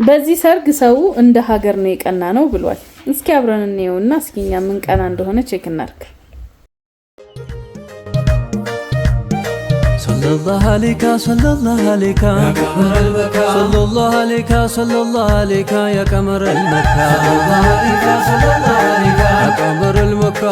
በዚህ ሰርግ ሰው እንደ ሀገር ነው የቀና ነው ብሏል። እስኪ አብረን እንየውና እስኪኛ ምን ቀና እንደሆነ ቼክ እናርግ። ሰለላሁ ዐለይካ ሰለላሁ ዐለይካ ሰለላሁ ዐለይካ ሰለላሁ ዐለይካ ያ ቀመረል መካ ሰለላሁ ዐለይካ ያ ቀመረል መካ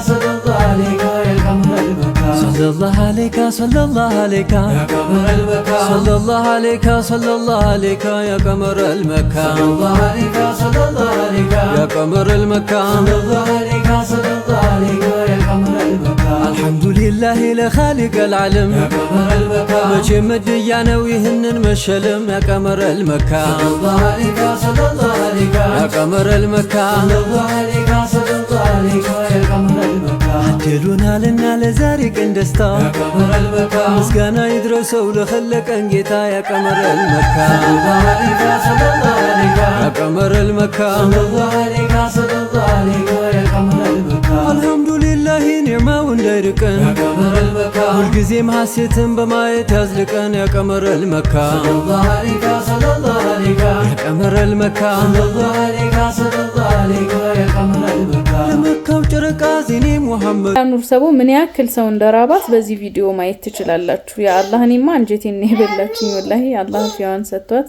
ሰለላሁ ዐለይካ ያ ቀመረል መካ ሰለላሁ ዐለይካ ሰለላሁ ዐለይካ ያ ቀመረል መካ ሰለላሁ ዐለይካ ሰለላሁ ዐለይካ ያ ቀመረል መካ ሰለላሁ ዐለይካ ሰለላሁ ዐለይካ ያ ቀመረል መካ ሰለላሁ ዐለይካ ሰለላሁ ዐለይካ ያ ቀመረል መካ አልሐምዱሊላህ ለኻሊቅ العالم يا قمر المكة مجي مديا نويهن مشلم يا قمر المكة صلى الله عليك صلى الله عليك يا قمر المكة صلى الله عليك صلى الله عليك يا قمر المكة عدلونا لنا لزارق اندستا يا قمر المكة مسقانا يدرسوا لخلق انجيتا يا قمر المكة صلى الله عليك صلى الله عليك يا قمر المكة صلى الله عليك صلى الله عليك يا قمر المكة الحمد لله نعمة ونديركن يا قمر المكة والجزيم حسيتن بمايت يزلقن يا قمر المكة صلى الله عليك صلى الله عليك يا قمر المكة صلى الله عليك صلى الله عليك يا قمر المكة لمكة وጨረቃ ዚኔ ሙሐመድ ኑር ሰቦ ምን ያክል ሰው እንደራባት በዚህ ቪዲዮ ማየት ትችላላችሁ። ያ አላህ እኔማ አንጀቴን ይበላችኝ ወላሂ አላህ ፊዋን ሰጥቷት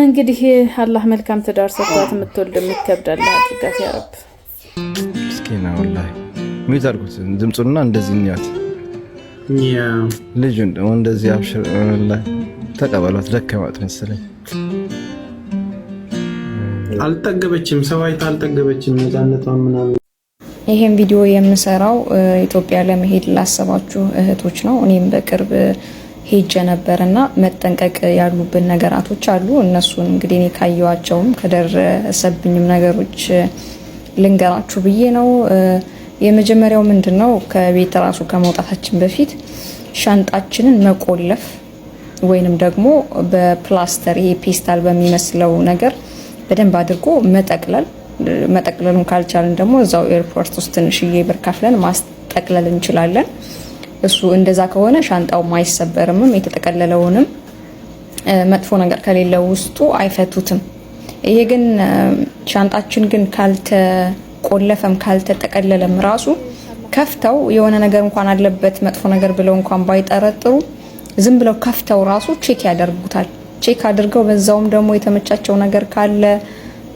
እንግዲህ አላህ መልካም ትዳር ሰጥቷት የምትወልድ የምትከብዳለ አድርጋት ያ ረብ። ምስኪና ወላሂ ሚታርኩት ድምጹና እንደዚህ ኛት ያ ልጅን እንደዚህ አብሽር ወላሂ ተቀበሏት ደከማት መሰለኝ አልጠገበችም ሰው አይታ አልጠገበችም ነፃነቷን ምናምን። ይሄን ቪዲዮ የምሰራው ኢትዮጵያ ለመሄድ ላሰባችሁ እህቶች ነው። እኔም በቅርብ ሄጄ ነበርና መጠንቀቅ ያሉብን ነገራቶች አሉ። እነሱን እንግዲህ እኔ ካየዋቸውም ከደረሰብኝም ነገሮች ልንገራችሁ ብዬ ነው። የመጀመሪያው ምንድነው ከቤት ራሱ ከመውጣታችን በፊት ሻንጣችንን መቆለፍ ወይንም ደግሞ በፕላስተር ይሄ ፔስታል በሚመስለው ነገር በደንብ አድርጎ መጠቅለሉን ካልቻለን ደግሞ እዛው ኤርፖርት ውስጥ ትንሽዬ ብር ከፍለን ማስጠቅለል እንችላለን። እሱ እንደዛ ከሆነ ሻንጣው አይሰበርም። የተጠቀለለውንም መጥፎ ነገር ከሌለው ውስጡ አይፈቱትም። ይሄ ግን ሻንጣችን ግን ካልተቆለፈም ካልተጠቀለለም ራሱ ከፍተው የሆነ ነገር እንኳን አለበት መጥፎ ነገር ብለው እንኳን ባይጠረጥሩ ዝም ብለው ከፍተው ራሱ ቼክ ያደርጉታል። ቼክ አድርገው በዛውም ደግሞ የተመቻቸው ነገር ካለ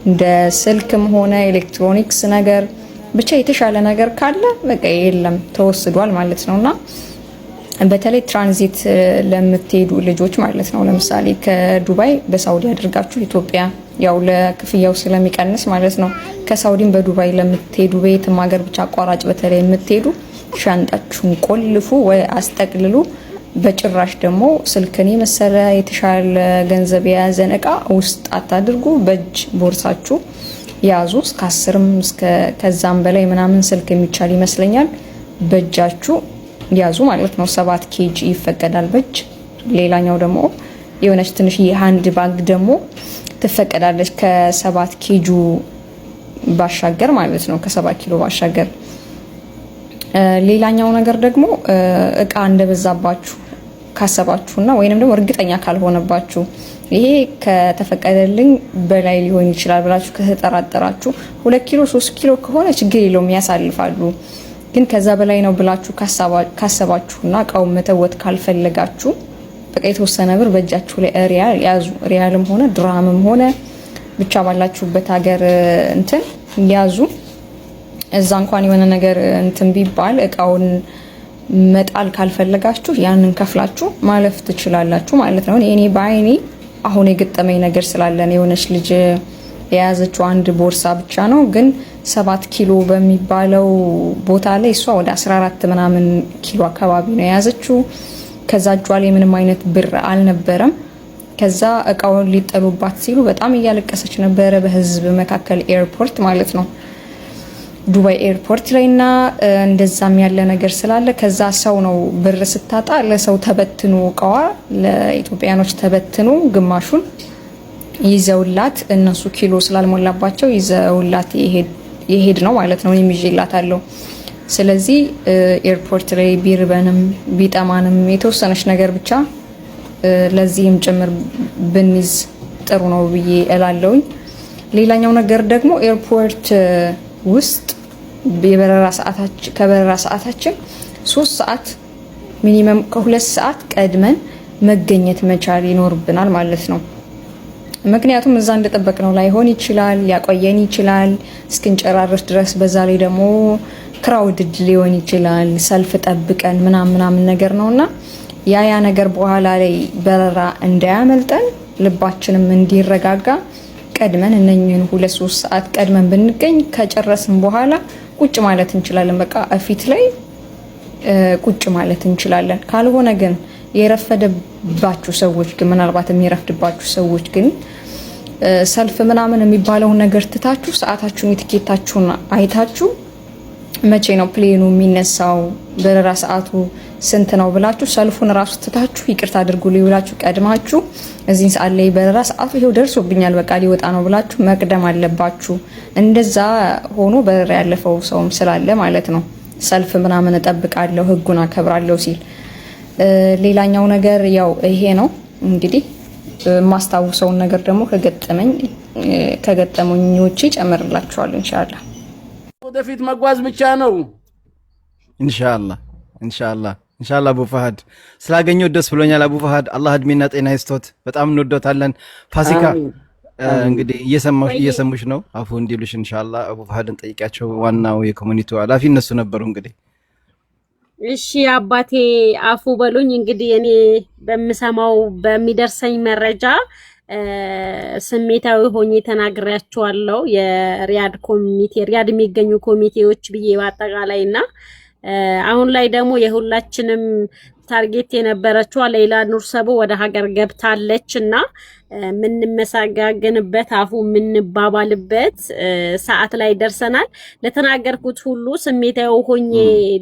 እንደ ስልክም ሆነ ኤሌክትሮኒክስ ነገር ብቻ የተሻለ ነገር ካለ በቃ የለም ተወስዷል ማለት ነውና በተለይ ትራንዚት ለምትሄዱ ልጆች ማለት ነው። ለምሳሌ ከዱባይ በሳውዲ አድርጋችሁ ኢትዮጵያ ያው ለክፍያው ስለሚቀንስ ማለት ነው። ከሳውዲም በዱባይ ለምትሄዱ በየትም ሀገር ብቻ አቋራጭ በተለይ የምትሄዱ ሻንጣችሁን ቆልፉ ወይ አስጠቅልሉ። በጭራሽ ደግሞ ስልክን የመሰለ የተሻለ ገንዘብ የያዘን እቃ ውስጥ አታድርጉ። በእጅ ቦርሳችሁ ያዙ። እስከ 10ም እስከ ከዛም በላይ ምናምን ስልክ የሚቻል ይመስለኛል። በእጃችሁ ያዙ ማለት ነው። 7 ኬጂ ይፈቀዳል በእጅ። ሌላኛው ደግሞ የሆነች ትንሽ የሃንድ ባግ ደግሞ ትፈቀዳለች ከ7 ኬጂ ባሻገር ማለት ነው። ከ7 ኪሎ ባሻገር። ሌላኛው ነገር ደግሞ እቃ እንደበዛባችሁ ካሰባችሁና ወይንም ደግሞ እርግጠኛ ካልሆነባችሁ ይሄ ከተፈቀደልኝ በላይ ሊሆን ይችላል ብላችሁ ከተጠራጠራችሁ 2 ኪሎ 3 ኪሎ ከሆነ ችግር የለውም ያሳልፋሉ። ግን ከዛ በላይ ነው ብላችሁ ካሰባችሁና እቃው መተወት ካልፈለጋችሁ በቃ የተወሰነ ብር በእጃችሁ ላይ ሪያል ያዙ። ሪያልም ሆነ ድራምም ሆነ ብቻ ባላችሁበት ሀገር እንትን ያዙ። እዛ እንኳን የሆነ ነገር እንትን ቢባል እቃውን መጣል ካልፈለጋችሁ ያንን ከፍላችሁ ማለፍ ትችላላችሁ ማለት ነው። እኔ ባይኔ አሁን የገጠመኝ ነገር ስላለን የሆነች ልጅ የያዘችው አንድ ቦርሳ ብቻ ነው፣ ግን 7 ኪሎ በሚባለው ቦታ ላይ እሷ ወደ 14 ምናምን ኪሎ አካባቢ ነው የያዘችው። ከዛ እጇ ላይ ምንም አይነት ብር አልነበረም። ከዛ እቃውን ሊጠሉባት ሲሉ በጣም እያለቀሰች ነበረ በህዝብ መካከል ኤርፖርት ማለት ነው ዱባይ ኤርፖርት ላይና እንደዛም ያለ ነገር ስላለ ከዛ ሰው ነው ብር ስታጣ ለሰው ተበትኑ እቃዋ ለኢትዮጵያኖች ተበትኑ ግማሹን ይዘውላት እነሱ ኪሎ ስላልሞላባቸው ይዘውላት ይሄድ ነው ማለት ነው። የሚይዤላታለሁ። ስለዚህ ኤርፖርት ላይ ቢርበንም ቢጠማንም የተወሰነች ነገር ብቻ ለዚህም ጭምር ብንይዝ ጥሩ ነው ብዬ እላለሁኝ። ሌላኛው ነገር ደግሞ ኤርፖርት ውስጥ ከበረራ ሰዓታችን 3 ሰዓት ሚኒመም ከ2 ሰዓት ቀድመን መገኘት መቻል ይኖርብናል ማለት ነው። ምክንያቱም እዛ እንደጠበቅነው ላይሆን ይችላል፣ ሊያቆየን ይችላል እስክንጨራርስ ድረስ። በዛ ላይ ደግሞ ክራውድድ ሊሆን ይችላል ሰልፍ ጠብቀን ምናምን ነገር ነውና ያ ነገር በኋላ ላይ በረራ እንዳያመልጠን ልባችንም እንዲረጋጋ ቀድመን እነኚህን 2-3 ሰዓት ቀድመን ብንገኝ ከጨረስን በኋላ ቁጭ ማለት እንችላለን። በቃ አፊት ላይ ቁጭ ማለት እንችላለን። ካልሆነ ግን የረፈደባችሁ ሰዎች ግን ምናልባት የሚረፍድባችሁ ሰዎች ግን ሰልፍ ምናምን የሚባለውን ነገር ትታችሁ ሰዓታችሁን የትኬታችሁን አይታችሁ መቼ ነው ፕሌኑ የሚነሳው በረራ ሰዓቱ ስንት ነው ብላችሁ ሰልፉን ራሱ ትታችሁ ይቅርታ አድርጉልኝ ብላችሁ ቀድማችሁ እዚህ ሰዓት ላይ በረራ ሰዓቱ ይሄው ደርሶብኛል በቃ ሊወጣ ነው ብላችሁ መቅደም አለባችሁ። እንደዛ ሆኖ በረራ ያለፈው ሰውም ስላለ ማለት ነው ሰልፍ ምናምን እጠብቃለሁ ህጉን አከብራለሁ ሲል። ሌላኛው ነገር ያው ይሄ ነው እንግዲህ ማስታውሰውን ነገር ደግሞ ከገጠመኞቼ ጨምርላችኋለሁ ኢንሻአላህ። ወደፊት መጓዝ ብቻ ነው ኢንሻአላህ ኢንሻአላህ። አቡ ፈሃድ ስላገኘው ደስ ብሎኛል። አቡ ፈሃድ አላህ እድሜና ጤና ይስጦት። በጣም እንወዶታለን። ፋሲካ እንግዲህ እየሰሙሽ ነው አፉ እንዲሉሽ ኢንሻአላህ አቡ ፈሃድን ጠይቂያቸው። ዋናው የኮሚኒቲው ኃላፊ እነሱ ነበሩ እንግዲህ። እሺ አባቴ አፉ በሉኝ። እንግዲህ እኔ በምሰማው በሚደርሰኝ መረጃ ስሜታዊ ሆኜ ተናግሬያቸዋለሁ። የሪያድ ኮሚቴ ሪያድ የሚገኙ ኮሚቴዎች ብዬ በአጠቃላይና አሁን ላይ ደግሞ የሁላችንም ታርጌት የነበረችው ሌላ ኑር ሰቦ ወደ ሀገር ገብታለችና ምንመሰጋገንበት አፉ ምንባባልበት ሰዓት ላይ ደርሰናል። ለተናገርኩት ሁሉ ስሜታዊ ሆኜ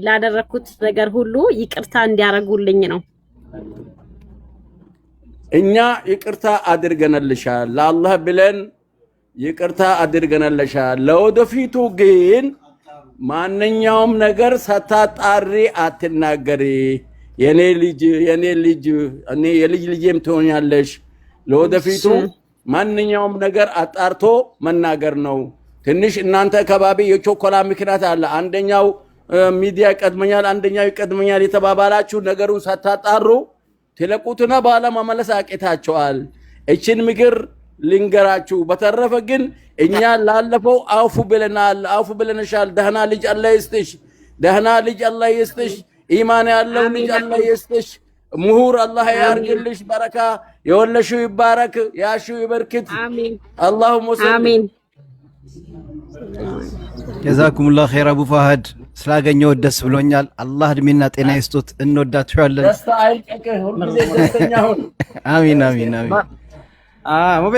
ላደረኩት ነገር ሁሉ ይቅርታ እንዲያረጉልኝ ነው። እኛ ይቅርታ አድርገናልሻል፣ ለአላህ ብለን ይቅርታ አድርገናልሻል። ለወደፊቱ ግን ማንኛውም ነገር ሳታጣሪ አትናገሪ። የኔ ልጅ እኔ የልጅ ልጄም ትሆኛለሽ። ለወደፊቱ ማንኛውም ነገር አጣርቶ መናገር ነው። ትንሽ እናንተ ከባቢ የቾኮላ ምክንያት አለ። አንደኛው ሚዲያ ይቀድመኛል፣ አንደኛው ይቀድመኛል የተባባላችሁ ነገሩን ሳታጣሩ ትለቁትና በኋላ መመለስ አቅታችኋል። እችን ምክር ልንገራችሁ። በተረፈ ግን እኛ ላለፈው አውፉ ብለንሻል። ደህና ልጅ አላህ ይስጥሽ፣ ደህና ልጅ አላህ ይስጥሽ፣ ኢማን ያለው ልጅ አላህ ይስጥሽ፣ ምሁር አላህ ያርግልሽ፣ በረካ የወለሽው ይባረክ፣ ያሽው ይበርክት። አሚን አላሁመ አሚን። ጀዛኩሙላህ ኸይር አቡ ፈሃድ ስላገኘው ደስ ብሎኛል። አላህ እድሜና ጤና ይስጦት። እንወዳችኋለን። ደስታ አይቀርህ ሁሉ ደስተኛ ሁን። አሚን አሚን አሚን። ሙቤ